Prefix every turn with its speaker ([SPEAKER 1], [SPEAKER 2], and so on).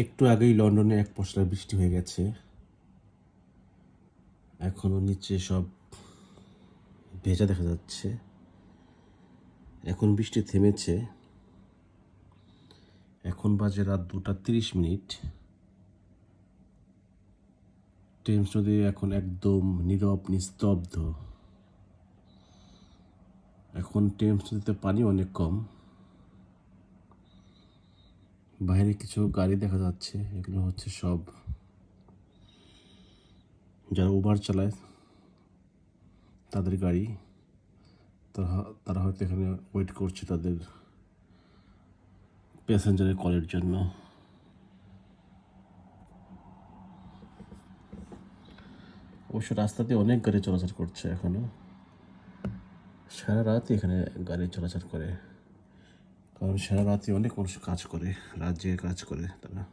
[SPEAKER 1] একটু আগেই লন্ডনে এক পশলা বৃষ্টি হয়ে গেছে। এখনো নিচে সব ভেজা দেখা যাচ্ছে। এখন বৃষ্টি থেমেছে। এখন বাজে রাত 2:30। টেমস নদী এখন একদম নীরব নিস্তব্ধ। এখন টেমস নদীতে পানি অনেক কম। বাইরে কিছু গাড়ি দেখা যাচ্ছে, এগুলো হচ্ছে সব যারা উবার চালায় তাদের গাড়ি। তারা হয়তো এখানে ওয়েট করছে তাদের প্যাসেঞ্জারের কলের জন্য। অবশ্য রাস্তাতে অনেক গাড়ি চলাচল করছে এখনো। সারা রাতই এখানে গাড়ি চলাচল করে, কারণ সারা রাতে অনেক মানুষ কাজ করে, রাত জেগে কাজ করে তারা।